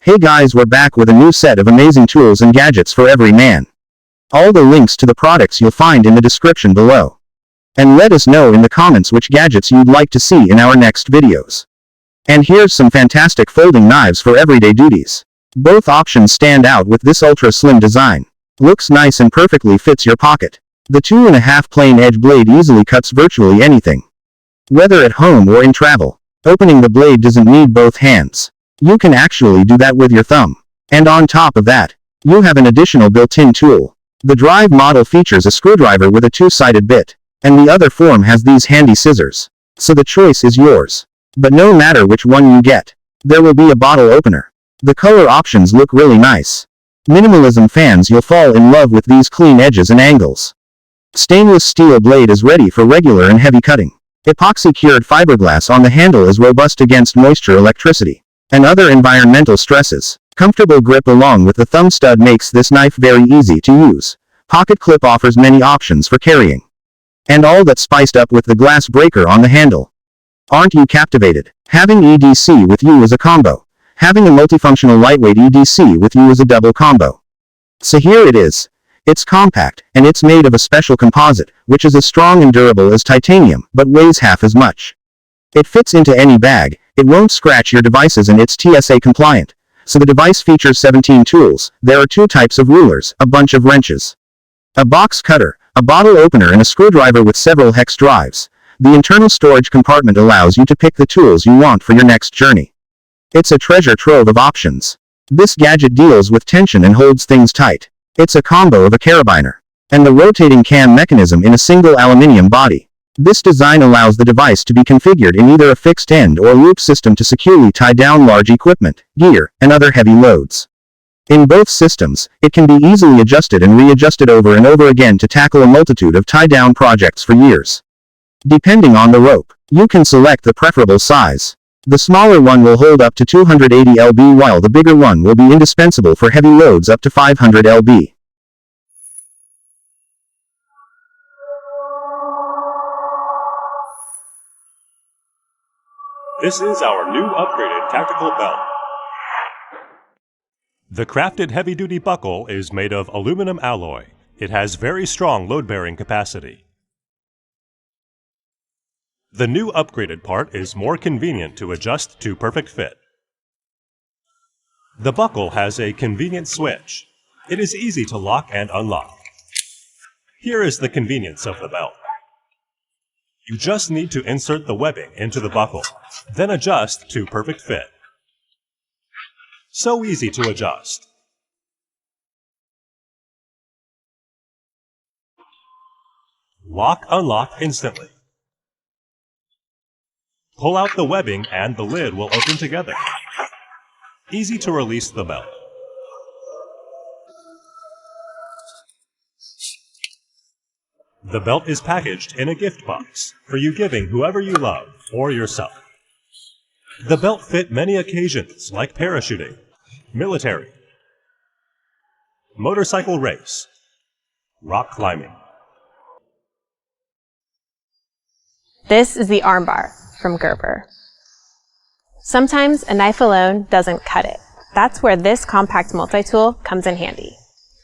Hey guys, we're back with a new set of amazing tools and gadgets for every man. All the links to the products you'll find in the description below. And let us know in the comments which gadgets you'd like to see in our next videos. And here's some fantastic folding knives for everyday duties. Both options stand out with this ultra slim design. Looks nice and perfectly fits your pocket. The 2.5 plain edge blade easily cuts virtually anything. Whether at home or in travel, opening the blade doesn't need both hands. You can actually do that with your thumb. And on top of that, you have an additional built-in tool. The drive model features a screwdriver with a two-sided bit, and the other form has these handy scissors. So the choice is yours. But no matter which one you get, there will be a bottle opener. The color options look really nice. Minimalism fans, you'll fall in love with these clean edges and angles. Stainless steel blade is ready for regular and heavy cutting. Epoxy-cured fiberglass on the handle is robust against moisture, electricity, and other environmental stresses. Comfortable grip along with the thumb stud makes this knife very easy to use. Pocket clip offers many options for carrying. And all that spiced up with the glass breaker on the handle. Aren't you captivated? Having EDC with you is a combo. Having a multifunctional lightweight EDC with you is a double combo. So here it is. It's compact, and it's made of a special composite, which is as strong and durable as titanium, but weighs half as much. It fits into any bag, it won't scratch your devices, and it's TSA compliant. So the device features 17 tools. There are 2 types of rulers, a bunch of wrenches, a box cutter, a bottle opener, and a screwdriver with several hex drives. The internal storage compartment allows you to pick the tools you want for your next journey. It's a treasure trove of options. This gadget deals with tension and holds things tight. It's a combo of a carabiner and the rotating cam mechanism in a single aluminum body. This design allows the device to be configured in either a fixed end or loop system to securely tie down large equipment, gear, and other heavy loads. In both systems, it can be easily adjusted and readjusted over and over again to tackle a multitude of tie-down projects for years. Depending on the rope, you can select the preferable size. The smaller one will hold up to 280 lb while the bigger one will be indispensable for heavy loads up to 500 lb. This is our new upgraded tactical belt. The crafted heavy-duty buckle is made of aluminum alloy. It has very strong load-bearing capacity. The new upgraded part is more convenient to adjust to perfect fit. The buckle has a convenient switch. It is easy to lock and unlock. Here is the convenience of the belt. You just need to insert the webbing into the buckle, then adjust to perfect fit. So easy to adjust. Lock, unlock instantly. Pull out the webbing and the lid will open together. Easy to release the belt. The belt is packaged in a gift box for you giving whoever you love or yourself. The belt fit many occasions like parachuting, military, motorcycle race, rock climbing. This is the armbar from Gerber. Sometimes a knife alone doesn't cut it. That's where this compact multi-tool comes in handy.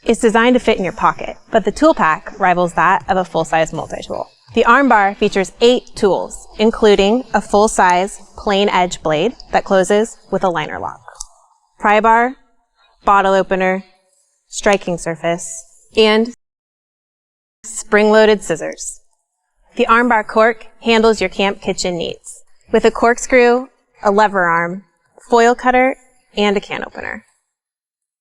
It's designed to fit in your pocket, but the tool pack rivals that of a full-size multi-tool. The armbar features 8 tools, including a full-size plain edge blade that closes with a liner lock, pry bar, bottle opener, striking surface, and spring-loaded scissors. The armbar cork handles your camp kitchen needs, with a corkscrew, a lever arm, foil cutter, and a can opener.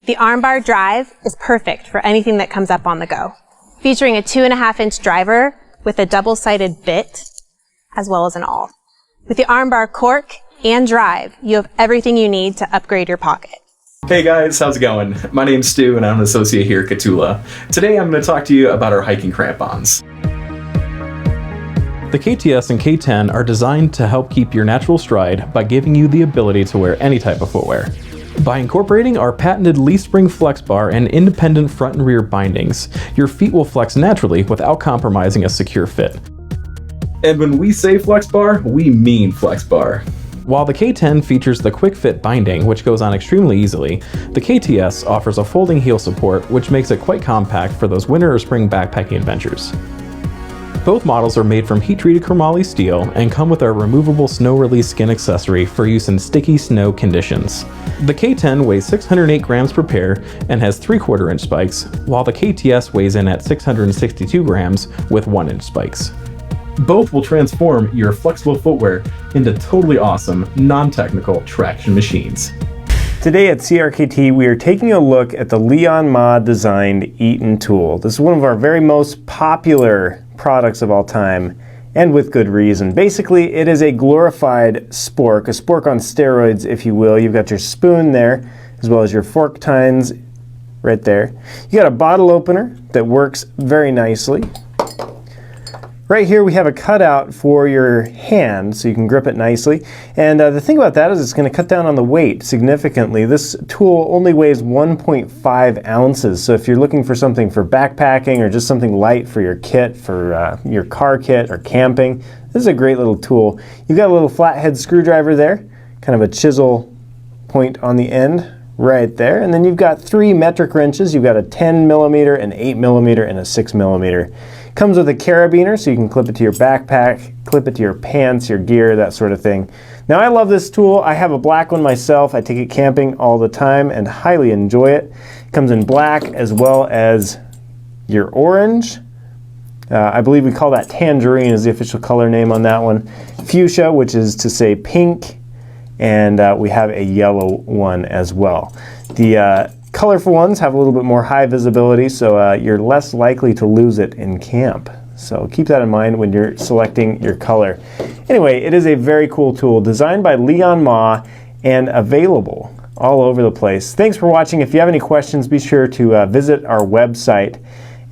The armbar drive is perfect for anything that comes up on the go, featuring a 2.5-inch driver with a double-sided bit, as well as an awl. With the armbar cork and drive, you have everything you need to upgrade your pocket. Hey guys, how's it going? My name's Stu and I'm an associate here at Catula. Today I'm going to talk to you about our hiking crampons. The KTS and K10 are designed to help keep your natural stride by giving you the ability to wear any type of footwear. By incorporating our patented leaf spring flex bar and independent front and rear bindings, your feet will flex naturally without compromising a secure fit. And when we say flex bar, we mean flex bar. While the K10 features the quick fit binding, which goes on extremely easily, the KTS offers a folding heel support, which makes it quite compact for those winter or spring backpacking adventures. Both models are made from heat-treated chromoly steel and come with our removable snow release skin accessory for use in sticky snow conditions. The K10 weighs 608 grams per pair and has 3/4 inch spikes, while the KTS weighs in at 662 grams with 1-inch spikes. Both will transform your flexible footwear into totally awesome, non-technical traction machines. Today at CRKT, we are taking a look at the Leon Ma designed Eaton tool. This is one of our very most popular products of all time, and with good reason. Basically, it is a glorified spork, a spork on steroids, if you will. You've got your spoon there, as well as your fork tines right there. You got a bottle opener that works very nicely. Right here we have a cutout for your hand so you can grip it nicely, and the thing about that is it's going to cut down on the weight significantly. This tool only weighs 1.5 ounces, so if you're looking for something for backpacking or just something light for your kit, for your car kit or camping, this is a great little tool. You've got a little flathead screwdriver there, kind of a chisel point on the end right there, and then you've got 3 metric wrenches. You've got a 10mm, an 8mm, and a 6mm. Comes with a carabiner, so you can clip it to your backpack, clip it to your pants, your gear, that sort of thing. Now, I love this tool. I have a black one myself. I take it camping all the time and highly enjoy it. It comes in black as well as your orange. I believe we call that tangerine is the official color name on that one. Fuchsia, which is to say pink, and we have a yellow one as well. The colorful ones have a little bit more high visibility, so you're less likely to lose it in camp. So keep that in mind when you're selecting your color. Anyway, it is a very cool tool designed by Leon Ma and available all over the place. Thanks for watching. If you have any questions, be sure to visit our website.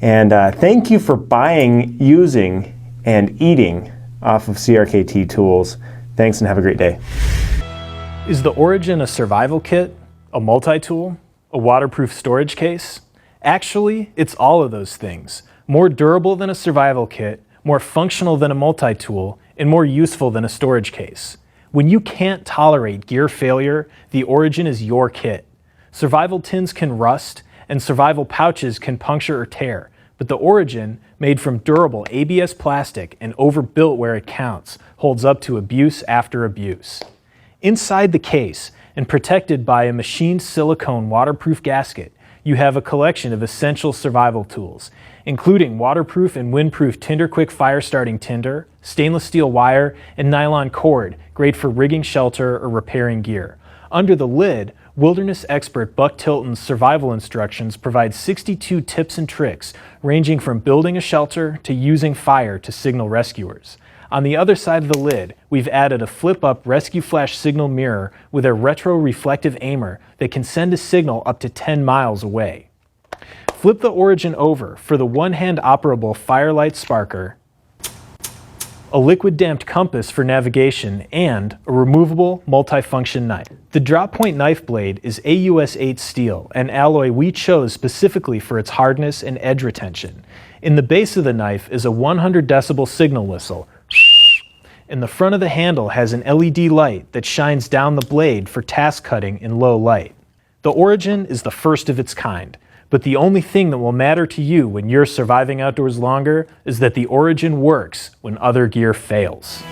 And thank you for buying, using, and eating off of CRKT tools. Thanks and have a great day. Is the Origin a survival kit, a multi-tool, a waterproof storage case? Actually, it's all of those things. More durable than a survival kit, more functional than a multi-tool, and more useful than a storage case. When you can't tolerate gear failure, the Origin is your kit. Survival tins can rust, and survival pouches can puncture or tear, but the Origin, made from durable ABS plastic and overbuilt where it counts, holds up to abuse after abuse. Inside the case, and protected by a machined silicone waterproof gasket, you have a collection of essential survival tools, including waterproof and windproof Tinder-Quick fire-starting tinder, stainless steel wire, and nylon cord, great for rigging shelter or repairing gear. Under the lid, wilderness expert Buck Tilton's survival instructions provide 62 tips and tricks, ranging from building a shelter to using fire to signal rescuers. On the other side of the lid, we've added a flip-up rescue flash signal mirror with a retro-reflective aimer that can send a signal up to 10 miles away. Flip the Origin over for the one-hand operable Firelight Sparker, a liquid-damped compass for navigation, and a removable multifunction knife. The drop point knife blade is AUS 8 steel, an alloy we chose specifically for its hardness and edge retention. In the base of the knife is a 100 decibel signal whistle, and the front of the handle has an LED light that shines down the blade for task cutting in low light. The Origin is the first of its kind, but the only thing that will matter to you when you're surviving outdoors longer is that the Origin works when other gear fails.